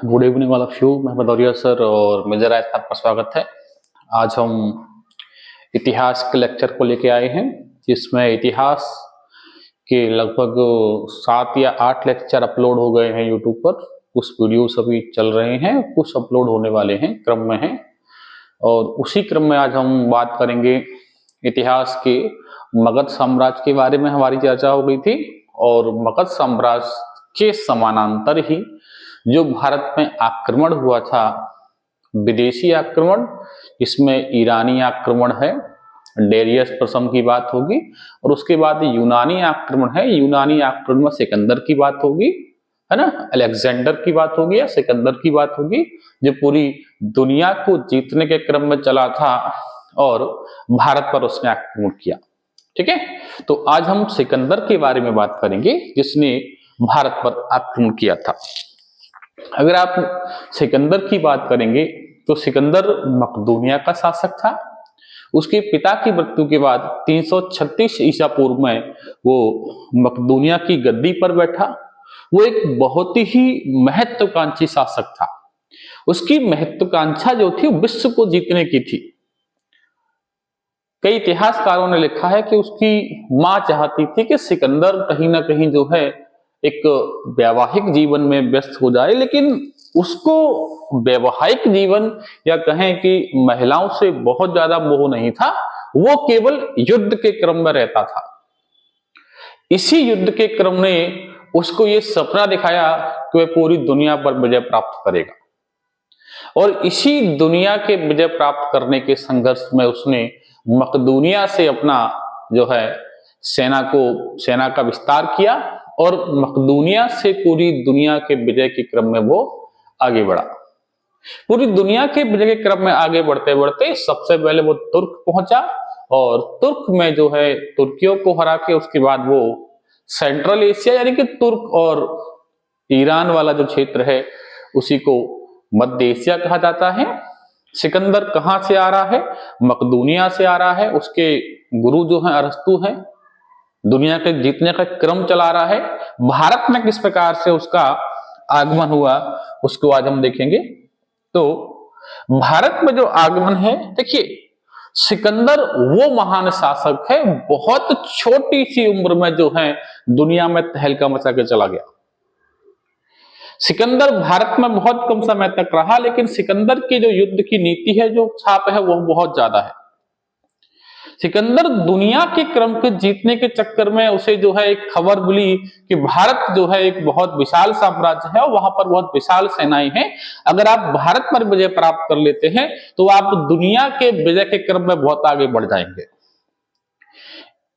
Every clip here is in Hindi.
Good evening all of you. मैं भदौरिया सर और मेजर राय आपका स्वागत है। आज हम इतिहास के लेक्चर को लेके आए हैं, जिसमें इतिहास के लगभग 7 या 8 लेक्चर अपलोड हो गए हैं यूट्यूब पर। कुछ वीडियोस अभी चल रहे हैं, कुछ अपलोड होने वाले हैं, क्रम में हैं। और उसी क्रम में आज हम बात करेंगे इतिहास के मगध साम्राज्य के बारे में। हमारी चर्चा हो गई थी और मगध साम्राज्य के समानांतर ही जो भारत में आक्रमण हुआ था, विदेशी आक्रमण, इसमें ईरानी आक्रमण है, डेरियस प्रथम की बात होगी, और उसके बाद यूनानी आक्रमण है। यूनानी आक्रमण में सिकंदर की बात होगी, है ना, अलेक्जेंडर की बात होगी या सिकंदर की बात होगी, जो पूरी दुनिया को जीतने के क्रम में चला था और भारत पर उसने आक्रमण किया। ठीक है, तो आज हम सिकंदर के बारे में बात करेंगे, जिसने भारत पर आक्रमण किया था। अगर आप सिकंदर की बात करेंगे तो सिकंदर मकदूनिया का शासक था। उसके पिता की मृत्यु के बाद 336 ईसा पूर्व में वो मकदूनिया की गद्दी पर बैठा। वो एक बहुत ही महत्वाकांक्षी शासक था। उसकी महत्वाकांक्षा जो थी विश्व को जीतने की थी। कई इतिहासकारों ने लिखा है कि उसकी मां चाहती थी कि सिकंदर कहीं ना कहीं जो है एक वैवाहिक जीवन में व्यस्त हो जाए, लेकिन उसको वैवाहिक जीवन या कहें कि महिलाओं से बहुत ज्यादा मोह नहीं था। वो केवल युद्ध के क्रम में रहता था। इसी युद्ध के क्रम ने उसको ये सपना दिखाया कि वह पूरी दुनिया पर विजय प्राप्त करेगा, और इसी दुनिया के विजय प्राप्त करने के संघर्ष में उसने मकदूनिया से अपना जो है सेना का विस्तार किया, और मकदूनिया से पूरी दुनिया के विजय के क्रम में वो आगे बढ़ा। पूरी दुनिया के विजय के क्रम में आगे बढ़ते बढ़ते सबसे पहले वो तुर्क पहुंचा, और तुर्क में जो है तुर्कियों को हरा के उसके बाद वो सेंट्रल एशिया यानी कि तुर्क और ईरान वाला जो क्षेत्र है उसी को मध्य एशिया कहा जाता है। सिकंदर कहां से आ रहा है? मकदूनिया से आ रहा है। उसके गुरु जो हैं अरस्तु हैं। दुनिया के जीतने का क्रम चला रहा है। भारत में किस प्रकार से उसका आगमन हुआ उसको आज हम देखेंगे। तो भारत में जो आगमन है, देखिए, सिकंदर वो महान शासक है, बहुत छोटी सी उम्र में जो है दुनिया में तहलका मचा के चला गया। सिकंदर भारत में बहुत कम समय तक रहा, लेकिन सिकंदर की जो युद्ध की नीति है, जो छाप है, वो बहुत ज्यादा है। सिकंदर दुनिया के क्रम के जीतने के चक्कर में उसे जो है एक खबर मिली कि भारत जो है एक बहुत विशाल साम्राज्य है और वहां पर बहुत विशाल सेनाएं हैं। अगर आप भारत पर विजय प्राप्त कर लेते हैं तो आप दुनिया के विजय के क्रम में बहुत आगे बढ़ जाएंगे।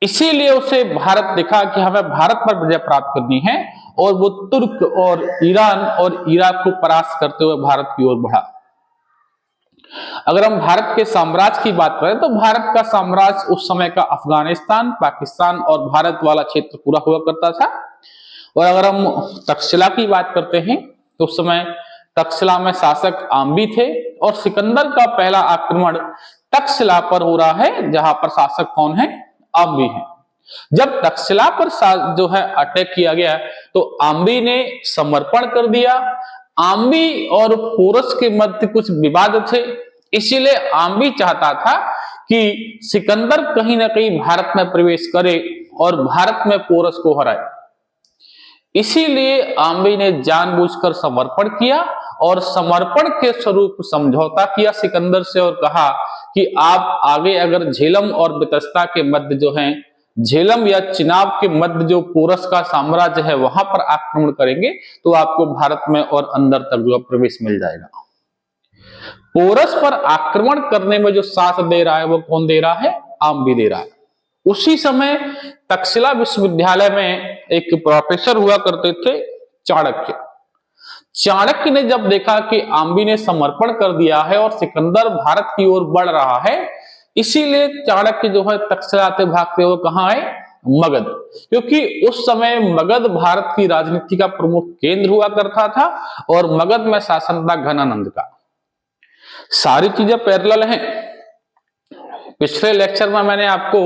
इसीलिए उसे भारत दिखा कि हमें भारत पर विजय प्राप्त करनी है, और वो तुर्क और ईरान और इराक को परास्त करते हुए भारत की ओर बढ़ा। अगर हम भारत के साम्राज्य की बात करें तो भारत का साम्राज्य उस समय का अफगानिस्तान, पाकिस्तान और भारत वाला क्षेत्र पूरा हुआ करता था। और अगर हम तक्षशिला की बात करते हैं तो उस समय तक्षशिला में शासक आम्बी थे, और सिकंदर का पहला आक्रमण तक्षशिला पर हो रहा है, जहां पर शासक कौन है? आम्बी है। जब तक्षशिला पर जो है अटैक किया गया तो आम्बी ने समर्पण कर दिया। आम्बी और पोरस के मध्य कुछ विवाद थे, इसीलिए आम्बी चाहता था कि सिकंदर कहीं ना कहीं भारत में प्रवेश करे और भारत में पोरस को हराए। इसीलिए आम्बी ने जानबूझकर समर्पण किया, और समर्पण के स्वरूप समझौता किया सिकंदर से, और कहा कि आप आगे अगर झेलम और बितस्ता के मध्य जो है, झेलम या चिनाब के मध्य जो पोरस का साम्राज्य है, वहां पर आक्रमण करेंगे तो आपको भारत में और अंदर तक जो प्रवेश मिल जाएगा। पोरस पर आक्रमण करने में जो साथ दे रहा है वो कौन दे रहा है? आम्बी दे रहा है। उसी समय तक्षशिला विश्वविद्यालय में एक प्रोफेसर हुआ करते थे, चाणक्य। चाणक्य ने जब देखा कि आम्बी ने समर्पण कर दिया है और सिकंदर भारत की ओर बढ़ रहा है, इसीलिए चाणक्य जो है तक्षशिला से भागते हुए कहां आए? मगध। क्योंकि उस समय मगध भारत की राजनीति का प्रमुख केंद्र हुआ करता था, और मगध में शासन था घनानंद का। सारी चीजें पैरेलल हैं। पिछले लेक्चर में मैंने आपको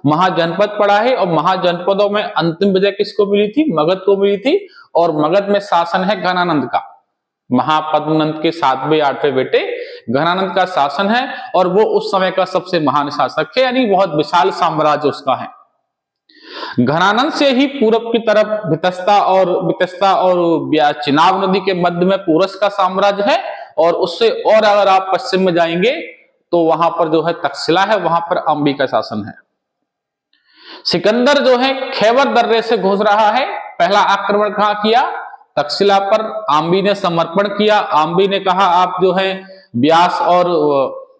महाजनपद पढ़ा है और महाजनपदों में अंतिम विजय किसको मिली थी? मगध को मिली थी। और मगध में शासन है घनानंद का, महापद्मनंद के 7वें 8वें बेटे घनानंद का शासन है और वो उस समय का सबसे महान शासक है, यानी बहुत विशाल साम्राज्य उसका है। घनानंद से ही पूरब की तरफ वितस्ता और चिनाब नदी के मध्य में पोरस का साम्राज्य है और उससे और अगर आप पश्चिम में जाएंगे तो वहां पर जो है तक्षशिला है, वहां पर अंबी का शासन है। सिकंदर जो है खैबर दर्रे से घुस रहा है। पहला आक्रमण कहां किया? तक्षशिला पर। आंबी ने समर्पण किया। आंबी ने कहा आप जो है ब्यास और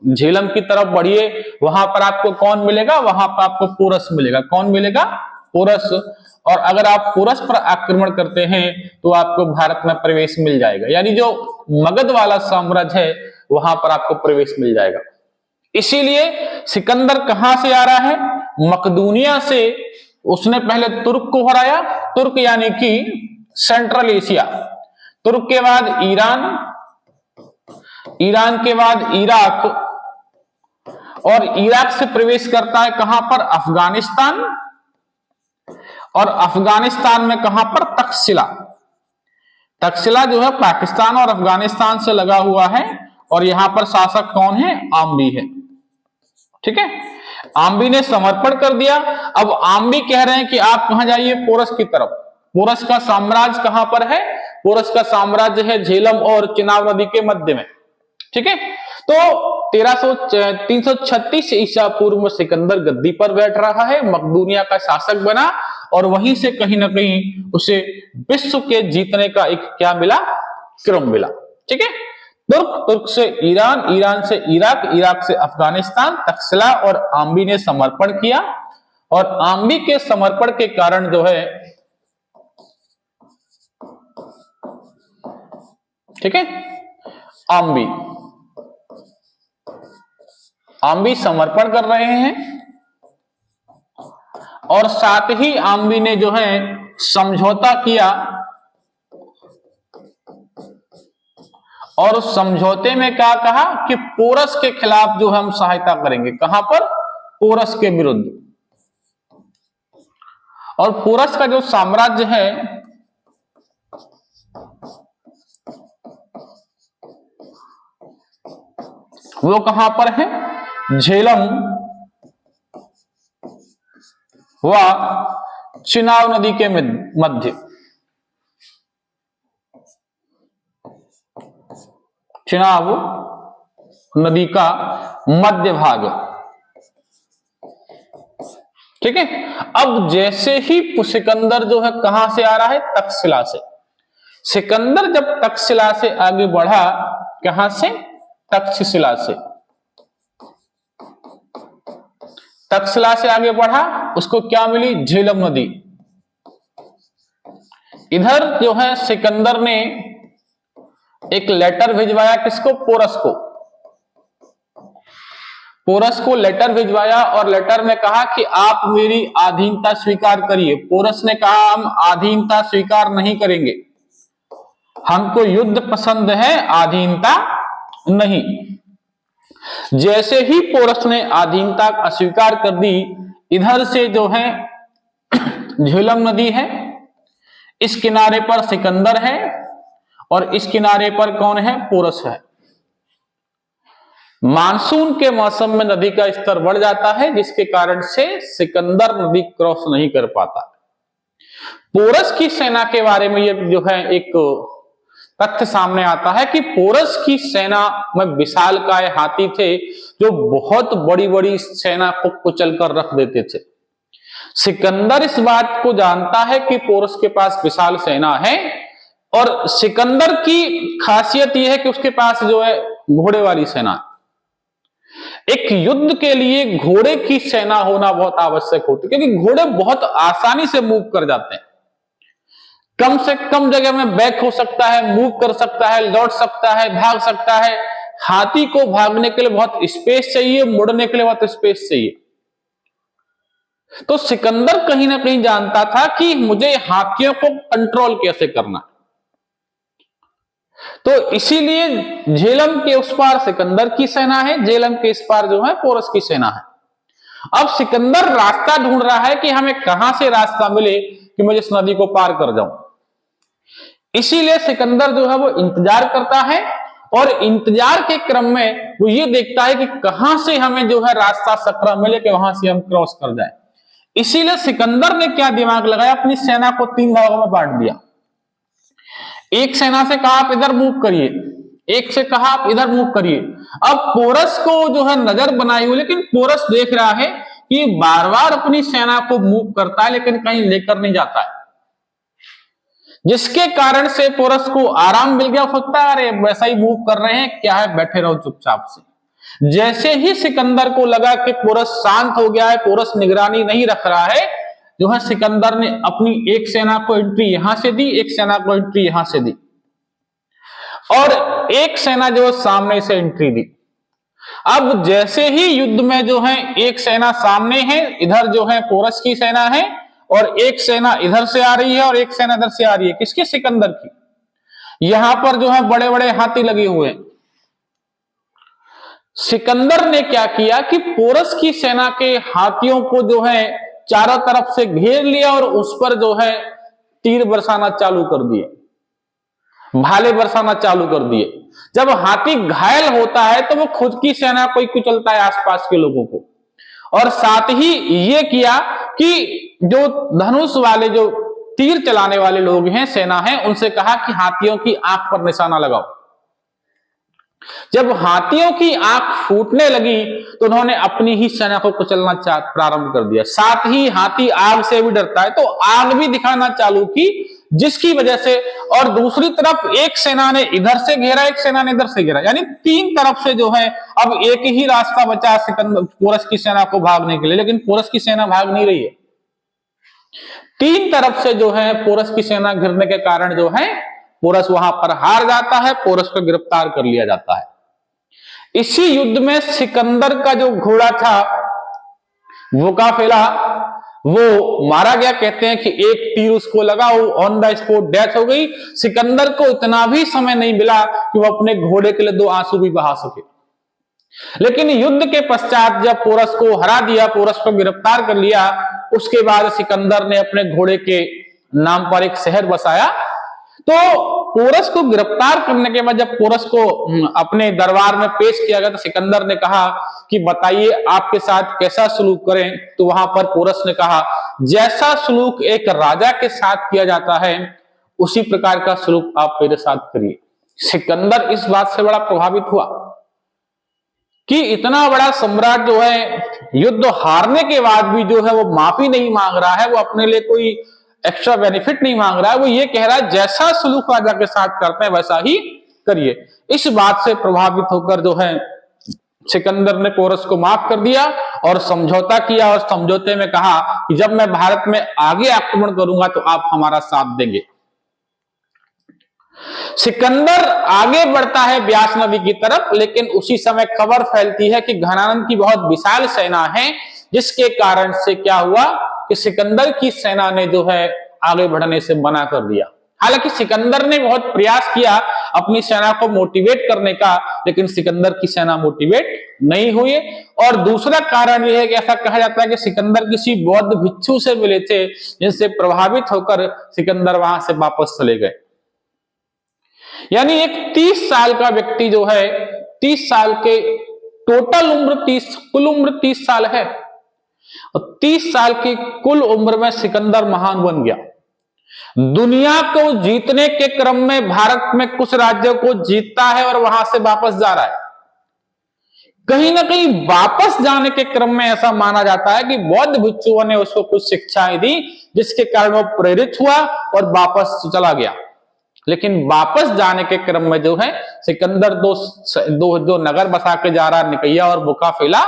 झेलम की तरफ बढ़िए, वहां पर आपको कौन मिलेगा? वहां पर आपको पोरस मिलेगा। कौन मिलेगा? पोरस। और अगर आप पोरस पर आक्रमण करते हैं तो आपको भारत में प्रवेश मिल जाएगा, यानी जो मगध वाला साम्राज्य है वहां पर आपको प्रवेश मिल जाएगा। इसीलिए सिकंदर कहां से आ रहा है? मकदूनिया से। उसने पहले तुर्क को हराया। तुर्क यानी कि सेंट्रल एशिया। तुर्क के बाद ईरान, ईरान के बाद इराक और इराक से प्रवेश करता है कहां पर? अफगानिस्तान। और अफगानिस्तान में कहां पर? तक्षशिला। तक्षशिला जो है पाकिस्तान और अफगानिस्तान से लगा हुआ है और यहां पर शासक कौन है? आंबी है। ठीक है, आंबी ने समर्पण कर दिया। अब आंबी कह रहे हैं कि आप कहां जाइए? पोरस की तरफ। पोरस का साम्राज्य कहां पर है? पोरस का साम्राज्य है झेलम और चिनाब नदी के मध्य में। ठीक है, तो 336 ईसा पूर्व में सिकंदर गद्दी पर बैठ रहा है, मकदूनिया का शासक बना और वहीं से कहीं ना कहीं उसे विश्व के जीतने का एक क्या मिला? क्रम मिला। ठीक है, तुर्क से ईरान, ईरान से इराक, इराक से अफगानिस्तान, तक्षशिला और आंबी ने समर्पण किया। और आंबी के समर्पण के कारण जो है, ठीक है, आंबी समर्पण कर रहे हैं और साथ ही आंबी ने जो है समझौता किया और उस समझौते में क्या कहा कि पोरस के खिलाफ जो हम सहायता करेंगे। कहां पर? पोरस के विरुद्ध। और पोरस का जो साम्राज्य है वो कहां पर है? झेलम व चिनाब नदी के मध्य। चिनाब नदी का मध्य भाग। ठीक है, अब जैसे ही सिकंदर जो है कहां से आ रहा है? तक्षशिला से। सिकंदर जब तक्षशिला से आगे बढ़ा, कहां से? तक्षशिला से। तक्षशिला से आगे बढ़ा, उसको क्या मिली? झेलम नदी। इधर जो है सिकंदर ने एक लेटर भिजवाया किसको? पोरस को। पोरस को लेटर भिजवाया और लेटर में कहा कि आप मेरी अधीनता स्वीकार करिए। पोरस ने कहा हम अधीनता स्वीकार नहीं करेंगे, हमको युद्ध पसंद है, अधीनता नहीं। जैसे ही पोरस ने अधीनता अस्वीकार कर दी, इधर से जो है झेलम नदी है, इस किनारे पर सिकंदर है और इस किनारे पर कौन है? पोरस है। मानसून के मौसम में नदी का स्तर बढ़ जाता है, जिसके कारण से सिकंदर नदी क्रॉस नहीं कर पाता। पोरस की सेना के बारे में ये जो है एक तथ्य सामने आता है कि पोरस की सेना में विशालकाय हाथी थे जो बहुत बड़ी बड़ी सेना को कुचल कर रख देते थे। सिकंदर इस बात को जानता है कि पोरस के पास विशाल सेना है और सिकंदर की खासियत यह है कि उसके पास जो है घोड़े वाली सेना। एक युद्ध के लिए घोड़े की सेना होना बहुत आवश्यक होती है, क्योंकि घोड़े बहुत आसानी से मूव कर जाते हैं। कम से कम जगह में बैक हो सकता है, मूव कर सकता है, लौट सकता है, भाग सकता है। हाथी को भागने के लिए बहुत स्पेस चाहिए, मुड़ने के लिए बहुत स्पेस चाहिए। तो सिकंदर कहीं ना कहीं जानता था कि मुझे हाथियों को कंट्रोल कैसे करना, तो इसीलिए झेलम के उस पार सिकंदर की सेना है, झेलम के इस पार जो है पोरस की सेना है। अब सिकंदर रास्ता ढूंढ रहा है कि हमें कहां से रास्ता मिले कि मैं इस नदी को पार कर जाऊं। इसीलिए सिकंदर जो है वो इंतजार करता है, और इंतजार के क्रम में वो ये देखता है कि कहां से हमें जो है रास्ता सकरा मिले कि वहां से हम क्रॉस कर जाए। इसीलिए सिकंदर ने क्या दिमाग लगाया, अपनी सेना को 3 भागों में बांट दिया। एक सेना से कहा आप इधर मूव करिए, एक से कहा आप इधर मूव करिए। अब पोरस को जो है नजर बनाई हुई, लेकिन पोरस देख रहा है कि बार बार अपनी सेना को मूव करता है लेकिन कहीं लेकर नहीं जाता है, जिसके कारण से पोरस को आराम मिल गया। सोचता है अरे वैसा ही मूव कर रहे हैं, क्या है, बैठे रहो चुपचाप से। जैसे ही सिकंदर को लगा कि पोरस शांत हो गया है, पोरस निगरानी नहीं रख रहा है, जो है सिकंदर ने अपनी एक सेना को एंट्री यहां से दी, एक सेना को एंट्री यहां से दी, और एक सेना जो सामने से एंट्री दी। अब जैसे ही युद्ध में जो है एक सेना सामने है, इधर जो है पोरस की सेना है, और एक सेना इधर से आ रही है और एक सेना इधर से आ रही है, किसकी, सिकंदर की। यहां पर जो है बड़े बड़े हाथी लगे हुए हैं। सिकंदर ने क्या किया कि पोरस की सेना के हाथियों को जो है चारों तरफ से घेर लिया और उस पर जो है तीर बरसाना चालू कर दिए, भाले बरसाना चालू कर दिए। जब हाथी घायल होता है तो वो खुद की सेना को ही कुचलता है, आसपास के लोगों को। और साथ ही ये किया कि जो धनुष वाले, जो तीर चलाने वाले लोग हैं, सेना है, उनसे कहा कि हाथियों की आंख पर निशाना लगाओ। जब हाथियों की आंख फूटने लगी तो उन्होंने अपनी ही सेना को कुचलना प्रारंभ कर दिया। साथ ही हाथी आग से भी डरता है, तो आग भी दिखाना चालू की, जिसकी वजह से, और दूसरी तरफ एक सेना ने इधर से घेरा, एक सेना ने इधर से घेरा, यानी 3 तरफ से जो है अब एक ही रास्ता बचा सिकंदर, पोरस की सेना को भागने के लिए। लेकिन पोरस की सेना भाग नहीं रही है, 3 तरफ से जो है पोरस की सेना घिरने के कारण जो है पोरस वहां पर हार जाता है, पोरस को गिरफ्तार कर लिया जाता है। इसी युद्ध में सिकंदर का जो घोड़ा था वोकाफेला, वो मारा गया। कहते हैं कि एक तीर उसको लगा, वो ऑन द स्पॉट डेथ हो गई। सिकंदर को इतना भी समय नहीं मिला कि वो अपने घोड़े के लिए 2 आंसू भी बहा सके। लेकिन युद्ध के पश्चात जब पोरस को हरा दिया, पोरस को गिरफ्तार कर लिया, उसके बाद सिकंदर ने अपने घोड़े के नाम पर एक शहर बसाया। तो पोरस को गिरफ्तार करने के बाद जब पोरस को अपने दरबार में पेश किया गया तो सिकंदर ने कहा कि बताइए आपके साथ कैसा सलूक करें। तो वहां पर पोरस ने कहा, जैसा सलूक एक राजा के साथ किया जाता है उसी प्रकार का सलूक आप मेरे साथ करिए। सिकंदर इस बात से बड़ा प्रभावित हुआ कि इतना बड़ा सम्राट जो है युद्ध हारने के बाद भी जो है वो माफी नहीं मांग रहा है, वो अपने लिए कोई एक्स्ट्रा बेनिफिट नहीं मांग रहा है, वो ये कह रहा है जैसा सलूक राजा के साथ करते हैं वैसा ही करिए। इस बात से प्रभावित होकर जो है सिकंदर ने पोरस को माफ कर दिया और समझौता किया, और समझौते में कहा कि जब मैं भारत में आगे आक्रमण करूंगा तो आप हमारा साथ देंगे। सिकंदर आगे बढ़ता है ब्यास नदी की तरफ, लेकिन उसी समय खबर फैलती है कि घनानंद की बहुत विशाल सेना है, जिसके कारण से क्या हुआ कि सिकंदर की सेना ने जो है आगे बढ़ने से मना कर दिया। हालांकि सिकंदर ने बहुत प्रयास किया अपनी सेना को मोटिवेट करने का, लेकिन सिकंदर की सेना मोटिवेट नहीं हुई। और दूसरा कारण यह है कि ऐसा कहा जाता है कि सिकंदर किसी बौद्ध भिक्षु से मिले थे, जिनसे प्रभावित होकर सिकंदर वहां से वापस चले गए। यानी एक 30 साल का व्यक्ति जो है, 30 साल के टोटल उम्र 30, कुल उम्र 30 साल है, और 30 साल की कुल उम्र में सिकंदर महान बन गया। दुनिया को जीतने के क्रम में भारत में कुछ राज्यों को जीतता है और वहां से वापस जा रहा है। कहीं ना कहीं वापस जाने के क्रम में ऐसा माना जाता है कि बौद्ध भिक्षुओं ने उसको कुछ शिक्षाएं दी, जिसके कारण वो प्रेरित हुआ और वापस चला गया। लेकिन वापस जाने के क्रम में जो है सिकंदर दो नगर बसा के जा रहा है, निकैया और बुकाफेला।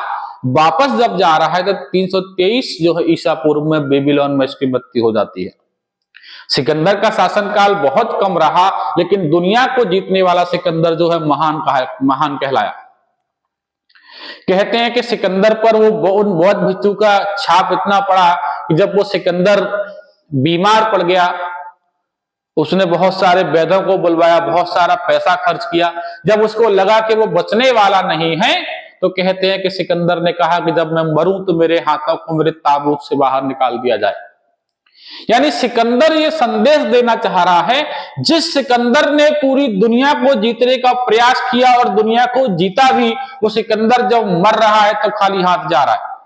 वापस जब जा रहा है तो 323 जो है ईसा पूर्व में बेबीलोन में इसकी मृत्यु हो जाती है। सिकंदर का शासनकाल बहुत कम रहा, लेकिन दुनिया को जीतने वाला सिकंदर जो है महान कहलाया। कहते हैं कि सिकंदर पर वो उन बौद्ध भिक्षु का छाप इतना पड़ा कि जब वो सिकंदर बीमार पड़ गया, उसने बहुत सारे वैद्यों को बुलवाया, बहुत सारा पैसा खर्च किया। जब उसको लगा कि वो बचने वाला नहीं है, तो कहते हैं कि सिकंदर ने कहा कि जब मैं मरूं तो मेरे हाथों को मेरे ताबूत से बाहर निकाल दिया जाए। यानी सिकंदर ये संदेश देना चाह रहा है, जिस सिकंदर ने पूरी दुनिया को जीतने का प्रयास किया और दुनिया को जीता भी, वो सिकंदर जब मर रहा है तो खाली हाथ जा रहा है।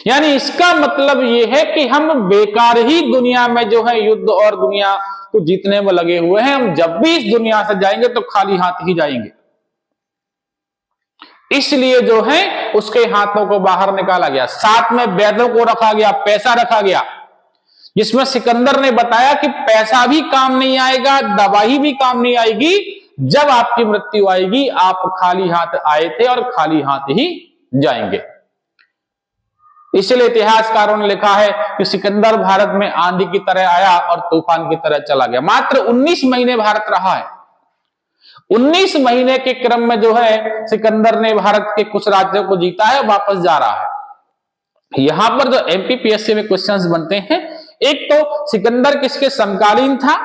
यानी इसका मतलब ये है कि हम बेकार ही दुनिया में जो है युद्ध और दुनिया को जीतने में लगे हुए हैं। हम जब भी इस दुनिया से जाएंगे तो खाली हाथ ही जाएंगे। इसलिए जो है उसके हाथों को बाहर निकाला गया, साथ में वैद्यों को रखा गया, पैसा रखा गया, जिसमें सिकंदर ने बताया कि पैसा भी काम नहीं आएगा, दवाई भी काम नहीं आएगी, जब आपकी मृत्यु आएगी आप खाली हाथ आए थे और खाली हाथ ही जाएंगे। इसलिए इतिहासकारों ने लिखा है कि सिकंदर भारत में आंधी की तरह आया और तूफान की तरह चला गया। मात्र 19 महीने भारत रहा है। 19 महीने के क्रम में जो है सिकंदर ने भारत के कुछ राज्यों को जीता है, वापस जा रहा है। यहां पर जो एमपीपीएससी में क्वेश्चंस बनते हैं, एक तो सिकंदर किसके समकालीन था,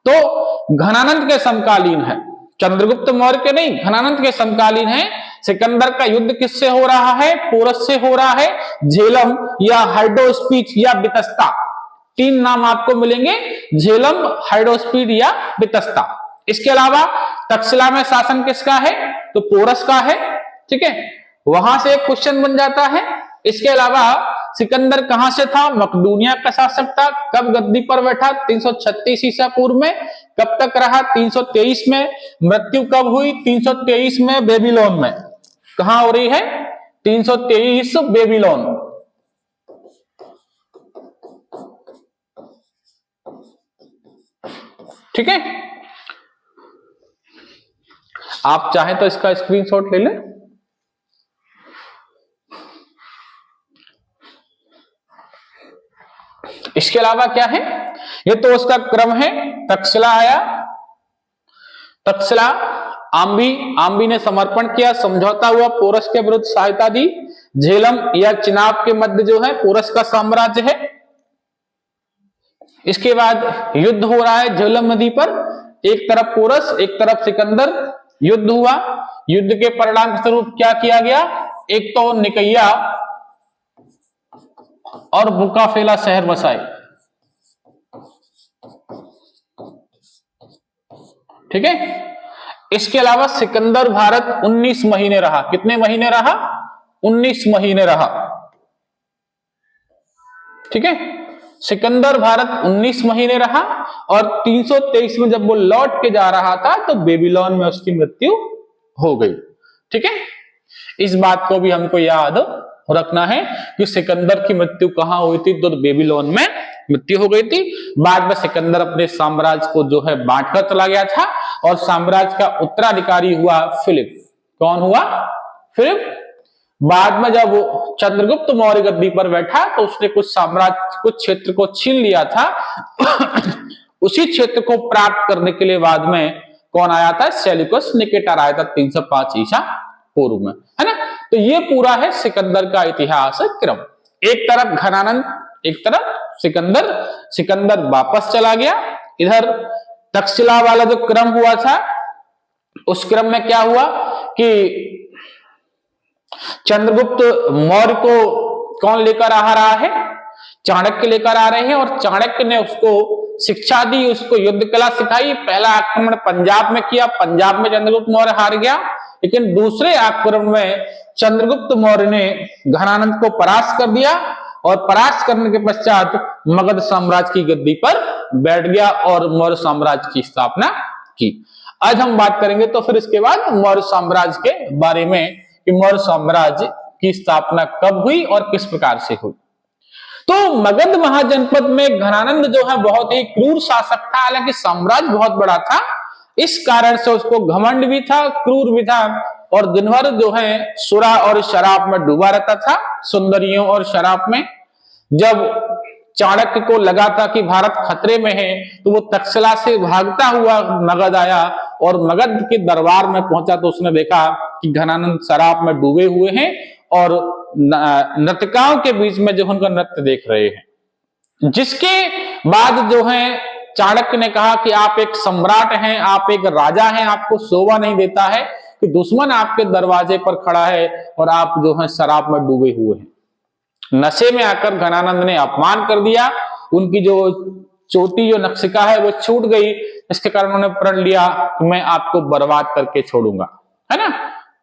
तो घनानंद के समकालीन है, चंद्रगुप्त मौर्य के नहीं, घनानंद के समकालीन है। सिकंदर का युद्ध किससे हो रहा है, पोरस से हो रहा है, झेलम या हाइड्रोस्पीड या बितस्ता, तीन नाम आपको मिलेंगे, झेलम, हाइड्रोस्पीड या बितस्ता। इसके अलावा तक्षशिला में शासन किसका है, तो पोरस का है, ठीक है, वहां से एक क्वेश्चन बन जाता है। इसके अलावा सिकंदर कहां से था, मकदूनिया का शासक था, कब गद्दी पर बैठा, 336 ईसा पूर्व में, कब तक रहा, 323 में, मृत्यु कब हुई, 323 में बेबीलोन में, कहां हो रही है, 323 बेबीलोन। ठीक है, आप चाहें तो इसका स्क्रीनशॉट ले लें। इसके अलावा क्या है, ये तो उसका क्रम है। तक्षशिला आया, तक्षशिला, आम्बी ने समर्पण किया, समझौता हुआ, पोरस के विरुद्ध सहायता दी। झेलम या चिनाब के मध्य जो है पोरस का साम्राज्य है। इसके बाद युद्ध हो रहा है झेलम नदी पर, एक तरफ पोरस एक तरफ सिकंदर, युद्ध हुआ। युद्ध के परिणाम स्वरूप क्या किया गया, एक तो निकैया और बुकाफेला शहर बसाए। ठीक है, इसके अलावा सिकंदर भारत 19 महीने रहा। कितने महीने रहा, 19 महीने रहा। ठीक है, सिकंदर भारत 19 महीने रहा और 323 में जब वो लौट के जा रहा था तो बेबीलोन में उसकी मृत्यु हो गई। ठीक है, इस बात को भी हमको याद रखना है कि सिकंदर की मृत्यु कहां हुई थी, तो बेबीलोन में मृत्यु हो गई थी। बाद में सिकंदर अपने साम्राज्य को जो है बांटकर चला गया था और साम्राज्य का उत्तराधिकारी हुआ फिलिप। कौन हुआ, फिलिप। बाद में जब वो चंद्रगुप्त मौर्य गद्दी पर बैठा तो उसने कुछ साम्राज्य, कुछ क्षेत्र को छीन लिया था उसी क्षेत्र को प्राप्त करने के लिए बाद में कौन आया था, सेल्यूकस निकेटर आया था 305 ईसा पूर्व में, है ना। तो ये पूरा है सिकंदर का इतिहास क्रम। एक तरफ घनानंद, एक तरफ सिकंदर। सिकंदर वापस चला गया। इधर तक्षशिला वाला जो क्रम हुआ था, उस क्रम में क्या हुआ कि चंद्रगुप्त मौर्य को कौन लेकर आ रहा है, चाणक्य लेकर आ रहे हैं और चाणक्य ने उसको शिक्षा दी, उसको युद्ध कला सिखाई। पहला आक्रमण पंजाब में किया, पंजाब में चंद्रगुप्त मौर्य हार गया, लेकिन दूसरे आक्रमण में चंद्रगुप्त मौर्य ने घनानंद को परास्त कर दिया और परास्त करने के पश्चात मगध साम्राज्य की गद्दी पर बैठ गया और मौर्य साम्राज्य की स्थापना की। आज हम बात करेंगे तो फिर इसके बाद मौर्य साम्राज्य के बारे में कि मौर्य साम्राज्य की स्थापना कब हुई और किस प्रकार से हुई। तो मगध महाजनपद में घनानंद जो है बहुत ही क्रूर शासक था, हालांकि साम्राज्य बहुत बड़ा था, इस कारण से उसको घमंड भी था, क्रूर भी था और दिन भर जो है सुरा और शराब में डूबा रहता था, सुंदरियों और शराब में। जब चाणक्य को लगा था कि भारत खतरे में है तो वो तक्षशिला से भागता हुआ मगध आया और मगध के दरबार में पहुंचा तो उसने देखा कि घनानंद शराब में डूबे हुए हैं और नर्तकाओं के बीच में जो उनका नृत्य देख रहे हैं। जिसके बाद जो है चाणक्य ने कहा कि आप एक सम्राट हैं, आप एक राजा हैं, आपको शोभा नहीं देता है कि दुश्मन आपके दरवाजे पर खड़ा है और आप जो है शराब में डूबे हुए हैं। नशे में आकर घनानंद ने अपमान कर दिया, उनकी जो चोटी जो नक्शिका है वो छूट गई, इसके कारण उन्होंने प्रण लिया कि मैं आपको बर्बाद करके छोड़ूंगा, है ना।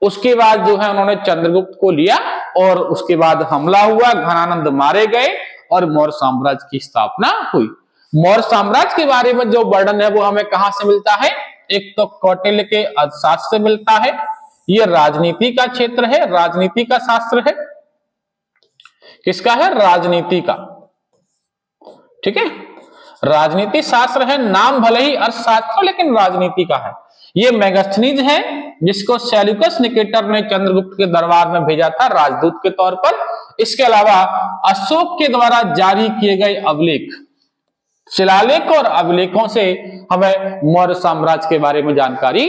उसके बाद जो है उन्होंने चंद्रगुप्त को लिया और उसके बाद हमला हुआ, घनानंद मारे गए और मौर्य साम्राज्य की स्थापना हुई। मौर्य साम्राज्य के बारे में जो वर्णन है वो हमें कहां से मिलता है? एक तो कौटिल्य के अर्थशास्त्र से मिलता है, यह राजनीति का क्षेत्र है, राजनीति का शास्त्र है। किसका है? राजनीति का, ठीक है, राजनीति शास्त्र है, नाम भले ही अर्थशास्त्र लेकिन राजनीति का है। ये मेगास्थनीज है जिसको सेल्यूकस निकेटर ने चंद्रगुप्त के दरबार में भेजा था राजदूत के तौर पर। इसके अलावा अशोक के द्वारा जारी किए गए अभिलेख, शिलालेख और अभिलेखों से हमें मौर्य साम्राज्य के बारे में जानकारी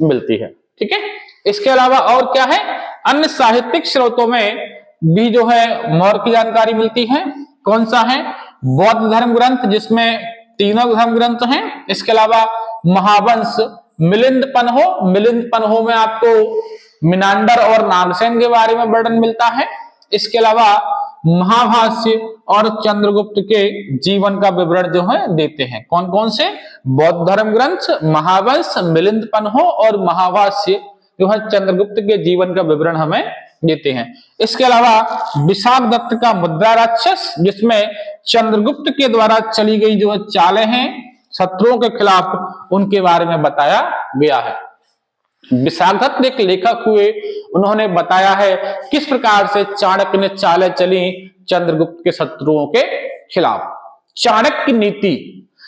मिलती है, ठीक है। इसके अलावा और क्या है? अन्य साहित्यिक स्रोतों में भी जो है मौर्य की जानकारी मिलती है। कौन सा है? बौद्ध धर्म ग्रंथ, जिसमें तीनों धर्म ग्रंथ हैं। इसके अलावा महावंश, मिलिंद पन्हो में आपको मिनांडर और नागसेन के बारे में वर्णन मिलता है। इसके अलावा महाभाष्य और चंद्रगुप्त के जीवन का विवरण जो है देते हैं। कौन कौन से? बौद्ध धर्म ग्रंथ, महावंश, मिलिंद पन्हो और महाभाष्य जो है चंद्रगुप्त के जीवन का विवरण हमें देते हैं। इसके अलावा विशाख दत्त का मुद्रा राक्षस, जिसमें चंद्रगुप्त के द्वारा चली गई जो चालें हैं शत्रुओं के खिलाफ, उनके बारे में बताया गया है। विशाख दत्त एक लेखक हुए, उन्होंने बताया है किस प्रकार से चाणक्य ने चालें चली चंद्रगुप्त के शत्रुओं के खिलाफ। चाणक्य की नीति,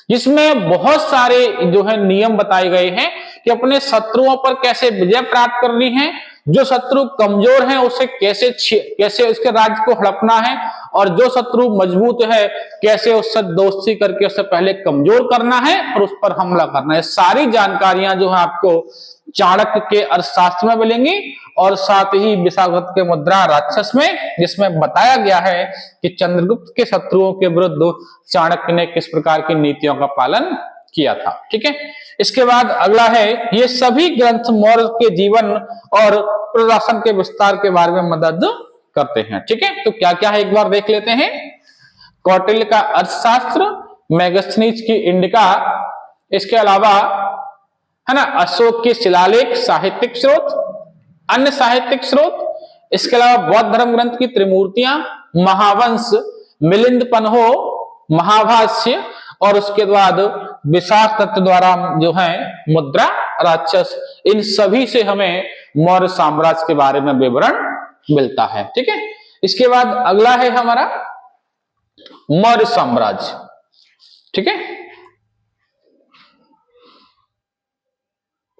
जिसमें बहुत सारे जो है नियम बताए गए हैं कि अपने शत्रुओं पर कैसे विजय प्राप्त करनी है, जो शत्रु कमजोर है उसे कैसे उसके राज्य को हड़पना है, और जो शत्रु मजबूत है कैसे उससे दोस्ती करके उससे पहले कमजोर करना है और उस पर हमला करना है। सारी जानकारियां जो है आपको चाणक्य के अर्थशास्त्र में मिलेंगी और साथ ही विशाख दत्त के मुद्रा राक्षस में, जिसमें बताया गया है कि चंद्रगुप्त के शत्रुओं के विरुद्ध चाणक्य ने किस प्रकार की नीतियों का पालन किया था, ठीक है। इसके बाद अगला है, ये सभी ग्रंथ मौर्य के जीवन और प्रशासन के विस्तार के बारे में मदद करते हैं, ठीक है। तो क्या क्या है एक बार देख लेते हैं। कौटिल्य का अर्थशास्त्र, मेगास्थनीज की इंडिका, इसके अलावा है ना अशोक के शिलालेख, साहित्यिक स्रोत, अन्य साहित्यिक स्रोत, इसके अलावा बौद्ध धर्म ग्रंथ की त्रिमूर्तियां, महावंश, मिलिंद पन्हो, महाभाष्य और उसके बाद विशाख दत्त द्वारा जो है मुद्रा राक्षस, इन सभी से हमें मौर्य साम्राज्य के बारे में विवरण मिलता है, ठीक है। इसके बाद अगला है हमारा मौर्य साम्राज्य, ठीक है,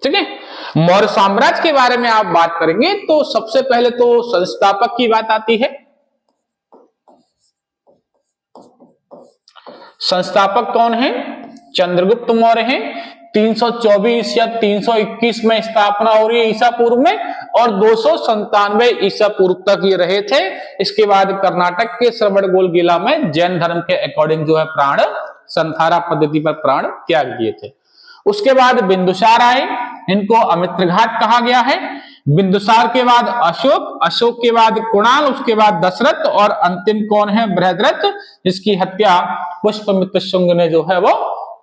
ठीक है। मौर्य साम्राज्य के बारे में आप बात करेंगे तो सबसे पहले तो संस्थापक की बात आती है। संस्थापक कौन है? चंद्रगुप्त मौर्य हैं। 324 या 321 में स्थापना हो रही है ईसा पूर्व में, और 297 ईसा पूर्व तक ये रहे थे। इसके बाद कर्नाटक के श्रवणबेलगोला में जैन धर्म के अकॉर्डिंग जो है प्राण संथारा पद्धति पर प्राण त्याग दिए थे। उसके बाद बिंदुसार आए, इनको अमित्रघाट कहा गया है। बिंदुसार के बाद अशोक, अशोक के बाद कुणाल, उसके बाद दशरथ और अंतिम कौन है? बृहद्रथ, जिसकी हत्या पुष्यमित्र शुंग ने जो है वो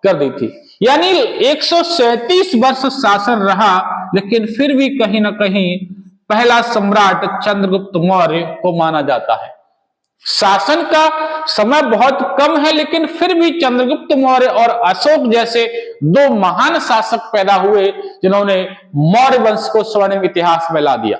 कर दी थी। यानी 137 वर्ष शासन रहा, लेकिन फिर भी कहीं ना कहीं पहला सम्राट चंद्रगुप्त मौर्य को माना जाता है। शासन का समय बहुत कम है, लेकिन फिर भी चंद्रगुप्त मौर्य और अशोक जैसे दो महान शासक पैदा हुए जिन्होंने मौर्य वंश को स्वर्णिम इतिहास में ला दिया।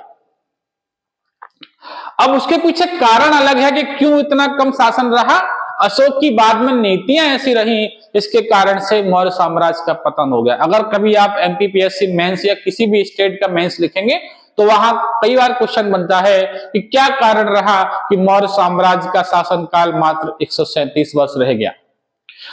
अब उसके पीछे कारण अलग है कि क्यों इतना कम शासन रहा। अशोक की बाद में नीतियां ऐसी रही, इसके कारण से मौर्य साम्राज्य का पतन हो गया। अगर कभी आप एमपीपीएससी मेंस या किसी भी स्टेट का मेंस लिखेंगे तो वहां कई बार क्वेश्चन बनता है कि क्या कारण रहा कि मौर्य साम्राज्य का शासन काल मात्र 137 वर्ष रह गया।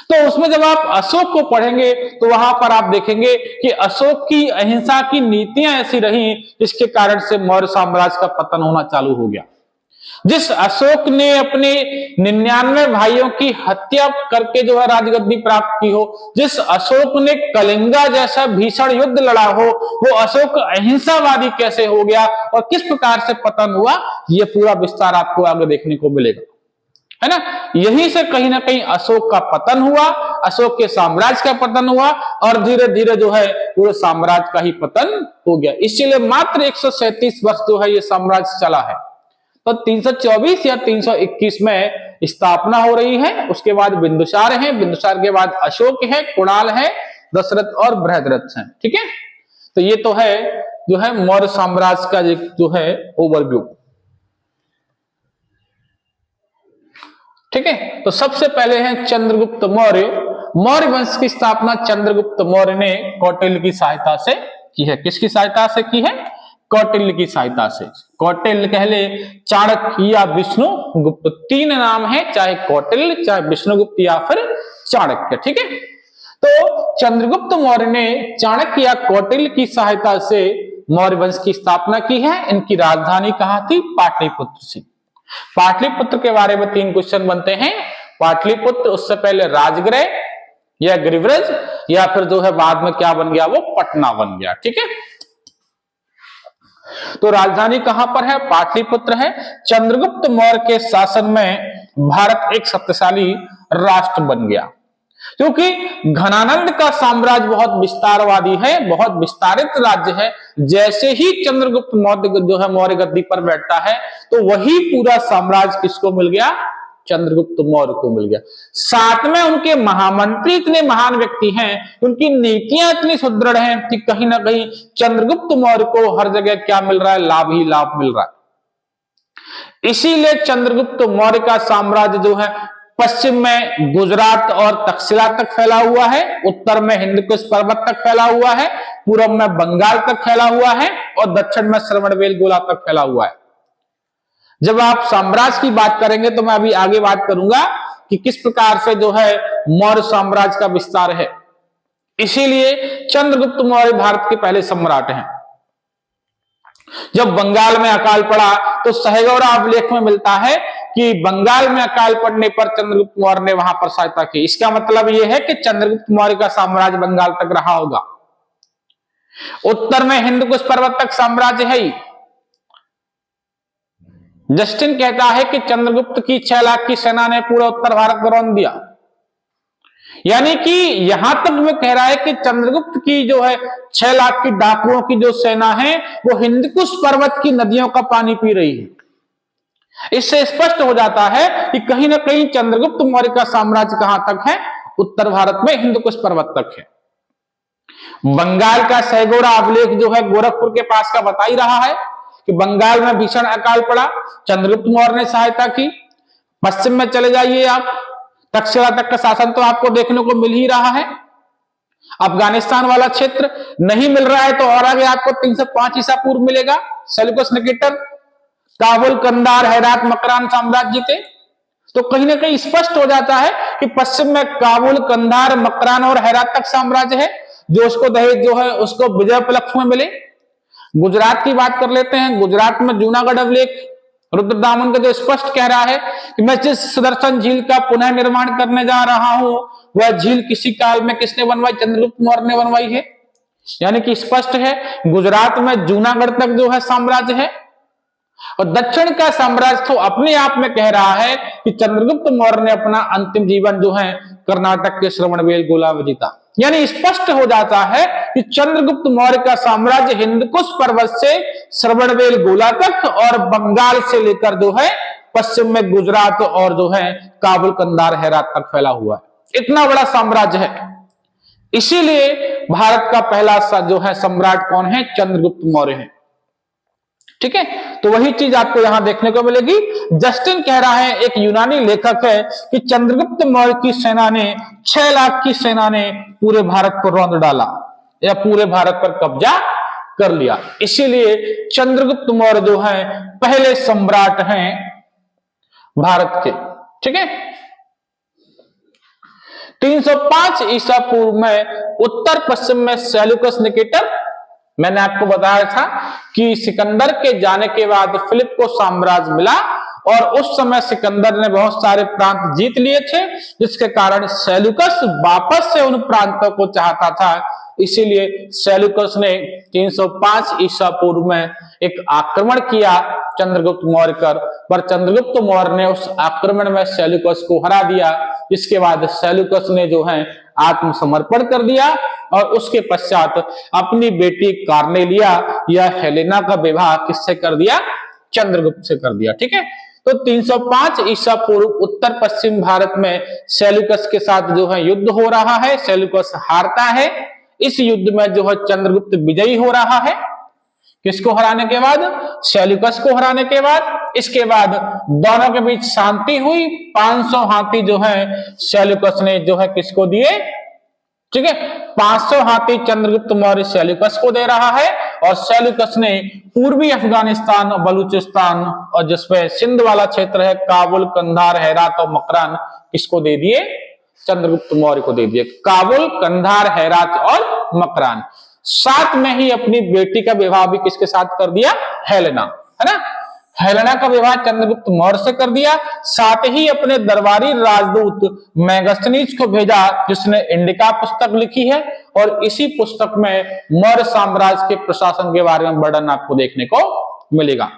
तो उसमें जब आप अशोक को पढ़ेंगे तो वहां पर आप देखेंगे कि अशोक की अहिंसा की नीतियां ऐसी रही जिसके कारण से मौर्य साम्राज्य का पतन होना चालू हो गया। जिस अशोक ने अपने 99 भाइयों की हत्या करके जो है राजगद्दी प्राप्त की हो, जिस अशोक ने कलिंगा जैसा भीषण युद्ध लड़ा हो, वो अशोक अहिंसावादी कैसे हो गया और किस प्रकार से पतन हुआ, ये पूरा विस्तार आपको आगे देखने को मिलेगा, है ना। यहीं से कहीं ना कहीं अशोक का पतन हुआ, अशोक के साम्राज्य का पतन हुआ और धीरे धीरे जो है पूरे साम्राज्य का ही पतन हो गया। इसलिए मात्र 137 वर्ष जो है ये साम्राज्य चला है। तो 324 या 321 में स्थापना हो रही है। उसके बाद बिंदुसार है, बिंदुसार के बाद अशोक है, कुणाल है, दशरथ और बृहद्रथ है। ठीक है, तो ये तो है जो है मौर्य साम्राज्य का जो है ओवरव्यू। ठीक है, तो सबसे पहले है चंद्रगुप्त मौर्य। मौर्य वंश की स्थापना चंद्रगुप्त मौर्य ने कौटिल्य की सहायता से की है। किसकी सहायता से की है? कौटिल्य की सहायता से। कौटिल्य कह ले, चाणक्य या विष्णुगुप्त, तीन नाम है, चाहे कौटिल्य, चाहे विष्णुगुप्त या फिर चाणक्य। ठीक है, तो चंद्रगुप्त मौर्य ने चाणक्य या कौटिल्य की सहायता से मौर्य वंश की स्थापना की है। इनकी राजधानी कहां थी? पाटलिपुत्र से। पाटलिपुत्र के बारे में 3 क्वेश्चन बनते हैं। पाटलिपुत्र उससे पहले राजगृह या गिरिव्रज या फिर जो है बाद में क्या बन गया? वो पटना बन गया। ठीक है, तो राजधानी कहां पर है? पाटलिपुत्र है। चंद्रगुप्त मौर्य के शासन में भारत एक शक्तिशाली राष्ट्र बन गया, क्योंकि घनानंद का साम्राज्य बहुत विस्तारवादी है, बहुत विस्तारित राज्य है। जैसे ही चंद्रगुप्त मौर्य जो है मौर्य गद्दी पर बैठता है तो वही पूरा साम्राज्य किसको मिल गया? चंद्रगुप्त मौर्य को मिल गया। साथ में उनके महामंत्री इतने महान व्यक्ति हैं, उनकी नीतियां इतनी सुदृढ़ हैं कि कहीं ना कहीं चंद्रगुप्त मौर्य को हर जगह क्या मिल रहा है? लाभ ही लाभ मिल रहा है। इसीलिए चंद्रगुप्त मौर्य का साम्राज्य जो है पश्चिम में गुजरात और तक्षशिला तक फैला हुआ है, उत्तर में हिंदकुश पर्वत तक फैला हुआ है, पूर्व में बंगाल तक फैला हुआ है और दक्षिण में श्रवणबेलगोला तक फैला हुआ है। जब आप साम्राज्य की बात करेंगे तो मैं अभी आगे बात करूंगा कि किस प्रकार से जो है मौर्य साम्राज्य का विस्तार है। इसीलिए चंद्रगुप्त मौर्य भारत के पहले सम्राट हैं। जब बंगाल में अकाल पड़ा तो सहगौरा अभिलेख में मिलता है कि बंगाल में अकाल पड़ने पर चंद्रगुप्त मौर्य ने वहां पर सहायता की। इसका मतलब यह है कि चंद्रगुप्त मौर्य का साम्राज्य बंगाल तक रहा होगा। उत्तर में हिंदकुश पर्वत तक साम्राज्य है ही। जस्टिन कहता है कि चंद्रगुप्त की 6 लाख की सेना ने पूरा उत्तर भारत को रौंद दिया। यानी कि यहां तक वो कह रहा है कि चंद्रगुप्त की जो है 6 लाख की डाकुओं की जो सेना है वो हिंदकुश पर्वत की नदियों का पानी पी रही है। इससे स्पष्ट हो जाता है कि कहीं ना कहीं चंद्रगुप्त मौर्य का साम्राज्य कहां तक है? उत्तर भारत में हिंदकुश पर्वत तक है। बंगाल का सहगौरा अभिलेख जो है गोरखपुर के पास का बता ही रहा है कि बंगाल में भीषण अकाल पड़ा, चंद्रगुप्त मौर्य ने सहायता की। पश्चिम में चले जाइए आप, तक्षशिला तक का शासन तो आपको देखने को मिल ही रहा है। अफगानिस्तान वाला क्षेत्र नहीं मिल रहा है तो और आगे आपको 305 ईसा पूर्व मिलेगा। सेल्यूकस निकेटर, काबुल, कंधार, हेरात, मकरान साम्राज्य थे। तो कहीं ना कहीं स्पष्ट हो जाता है कि पश्चिम में काबुल, कंधार, मकरान और हेरात तक साम्राज्य है, जो उसको दहेज जो है उसको विजयोपलक्ष्य में मिले। गुजरात की बात कर लेते हैं। गुजरात में जूनागढ़ अभिलेख रुद्रदामन का जो स्पष्ट कह रहा है कि मैं जिस सुदर्शन झील का पुनः निर्माण करने जा रहा हूं वह झील किसी काल में किसने बनवाई? चंद्रगुप्त मौर्य ने बनवाई है। यानी कि स्पष्ट है गुजरात में जूनागढ़ तक जो है साम्राज्य है। और दक्षिण का साम्राज्य तो अपने आप में कह रहा है कि चंद्रगुप्त मौर्य ने अपना अंतिम जीवन जो है कर्नाटक के श्रवणबेलगोला में जीता। यानी स्पष्ट हो जाता है कि चंद्रगुप्त मौर्य का साम्राज्य हिंदकुश पर्वत से श्रवणबेलगोला तक और बंगाल से लेकर जो है पश्चिम में गुजरात और जो है काबुल, कंधार, हेरात तक फैला हुआ है। इतना बड़ा साम्राज्य है। इसीलिए भारत का पहला जो है सम्राट कौन है? चंद्रगुप्त मौर्य है। ठीक है, तो वही चीज आपको यहां देखने को मिलेगी। जस्टिन कह रहा है, एक यूनानी लेखक है, कि चंद्रगुप्त मौर्य की सेना ने 6 लाख की सेना ने पूरे भारत को रौंद डाला या पूरे भारत पर कब्जा कर लिया। इसीलिए चंद्रगुप्त मौर्य जो है पहले सम्राट हैं भारत के। ठीक है, 305 ईसा पूर्व में उत्तर पश्चिम में सेल्यूकस निकेटर, मैंने आपको बताया था कि सिकंदर के जाने के बाद फिलिप को साम्राज्य मिला और उस समय सिकंदर ने बहुत सारे प्रांत जीत लिए थे, जिसके कारण सेल्यूकस वापस से उन प्रांतों को चाहता था। इसीलिए सेल्यूकस ने 305 ईसा पूर्व में एक आक्रमण किया चंद्रगुप्त मौर्य पर चंद्रगुप्त मौर्य ने उस आक्रमण में सेल्यूकस को हरा दिया। इसके बाद सेल्यूकस ने जो है आत्मसमर्पण कर दिया और उसके पश्चात अपनी बेटी कार्नेलिया या हेलेना का विवाह किससे कर दिया? चंद्रगुप्त से कर दिया। ठीक है, तो 305 ईसा पूर्व उत्तर पश्चिम भारत में सेल्यूकस के साथ जो है युद्ध हो रहा है। सेल्यूकस हारता है। इस युद्ध में जो है चंद्रगुप्त विजयी हो रहा है। किसको हराने के बाद? सेल्यूकस को हराने के बाद। इसके बाद दोनों के बीच शांति हुई। 500 हाथी जो है सेल्यूकस ने जो है किसको दिए? ठीक है, 500 हाथी चंद्रगुप्त मौर्य सेल्यूकस को दे रहा है और सेल्यूकस ने पूर्वी अफगानिस्तान, बलूचिस्तान और जिसमें सिंध वाला क्षेत्र है, काबुल, कंधार, हेरात और मकरान किसको दे दिए? चंद्रगुप्त मौर्य को दे दिए। काबुल, कंधार, हेरात और मकरान। साथ में ही अपनी बेटी का विवाह भी किसके साथ कर दिया? हेलेना, है ना। हेलेना का विवाह चंद्रगुप्त मौर्य से कर दिया। साथ ही अपने दरबारी राजदूत मेगास्थनीज को भेजा, जिसने इंडिका पुस्तक लिखी है और इसी पुस्तक में मौर्य साम्राज्य के प्रशासन के बारे में वर्णन आपको देखने को मिलेगा।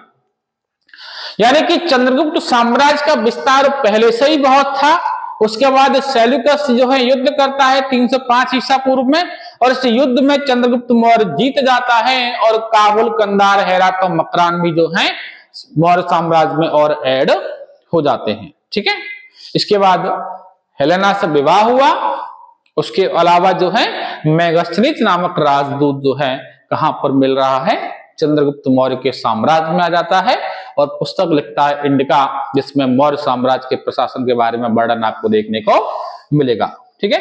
यानी कि चंद्रगुप्त साम्राज्य का विस्तार पहले से ही बहुत था। उसके बाद सेल्यूकस जो है युद्ध करता है 305 ईसा पूर्व में और इस युद्ध में चंद्रगुप्त मौर्य जीत जाता है और काबुल, कंधार, हेरात और मकरान भी जो है मौर्य साम्राज्य में और ऐड हो जाते हैं। ठीक है, इसके बाद हेलेना से विवाह हुआ। उसके अलावा जो है मेगास्थनीज नामक राजदूत जो है कहां पर मिल रहा है? चंद्रगुप्त मौर्य के साम्राज्य में आ जाता है और पुस्तक लिखता है इंडिका, जिसमें मौर्य साम्राज्य के प्रशासन के बारे में वर्णन आपको देखने को मिलेगा। ठीक है,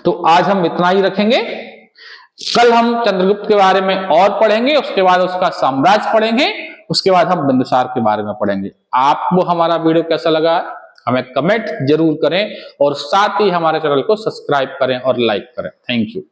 तो आज हम इतना ही रखेंगे। कल हम चंद्रगुप्त के बारे में और पढ़ेंगे, उसके बाद उसका साम्राज्य पढ़ेंगे, उसके बाद हम बिंदुसार के बारे में पढ़ेंगे। आपको हमारा वीडियो कैसा लगा हमें कमेंट जरूर करें और साथ ही हमारे चैनल को सब्सक्राइब करें और लाइक करें। Thank you.